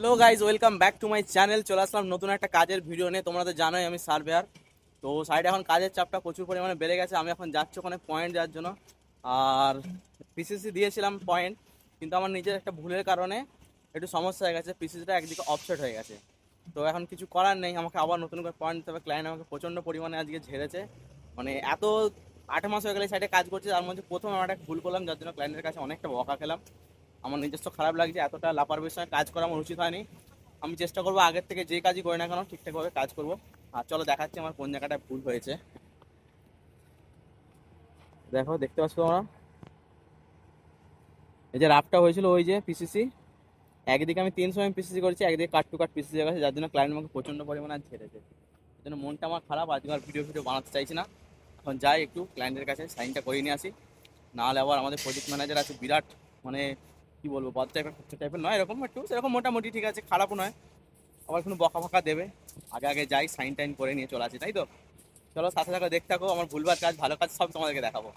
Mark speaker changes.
Speaker 1: Hello guys, welcome back to my channel. চলে আসলাম নতুন একটা কাজের ভিডিও নিয়ে। তোমরা তো জানোই আমি সার্ভেয়ার। তো সাইডে এখন কাজের চাপটা প্রচুর পরিমাণে বেড়ে গেছে। আমি এখন যাচ্ছি ওখানে পয়েন্ট দেওয়ার জন্য। আর পিসিসি দিয়েছিলাম পয়েন্ট, কিন্তু আমার নিজের একটা ভুলের কারণে একটু সমস্যা হয়ে গেছে। পিসিসিটা একদিকে অফসেট হয়ে গেছে। তো এখন কিছু করার নেই, আমাকে আবার নতুন করে পয়েন্ট দিতে হবে। ক্লায়েন্ট আমাকে প্রচণ্ড পরিমাণে আজকে ঝেড়েছে। মানে এত 8 মাস হয়ে গেলে সাইডে কাজ করছি, তার মধ্যে প্রথম আমার একটা ভুল করলাম, যার জন্য ক্লায়েন্টের কাছে অনেকটা বকা খেলাম। আমার নিজস্ব খারাপ লাগছে, এতটা লাপারবাহির সঙ্গে কাজ করা আমার উচিত হয়নি। আমি চেষ্টা করবো আগের থেকে যে কাজই করি না কেন ঠিকঠাকভাবে কাজ করবো। আর চলো দেখাচ্ছি আমার কোন জায়গাটায় ভুল হয়েছে। দেখো, দেখতে পাচ্ছ তোমরা এই যে রাফটা হয়েছিল, ওই যে পিসিসি একদিকে আমি 300 পিসিসি করেছি, একদিকে কাট টু কাট পিসিসি হয়ে গেছে, যার জন্য ক্লায়েন্ট আমাকে প্রচণ্ড পরিমাণে আজ ঝেড়েছে। এই জন্য মনটা আমার খারাপ, আজকে আর ভিডিও ভিডিও বানাতে চাইছি না। এখন যাই একটু ক্লায়েন্টের কাছে সাইনটা করিয়ে নিয়ে আসি। নাহলে আবার আমাদের প্রজেক্ট ম্যানেজার আছে বিরাট, মানে কি বলবো, বদ টাইপের খরচা টাইপের নয়, এরকম একটু সেরকম মোটামুটি ঠিক আছে, খারাপও নয়। আবার কোনো বকা ফকা দেবে। আগে আগে যাই, সাইন টাইন করে নিয়ে চলে আসি, তাই তো। চলো সাথে সাথে দেখতে থাকো, আমার ভুলবার কাজ ভালো কাজ সব তোমাদেরকে দেখাবো।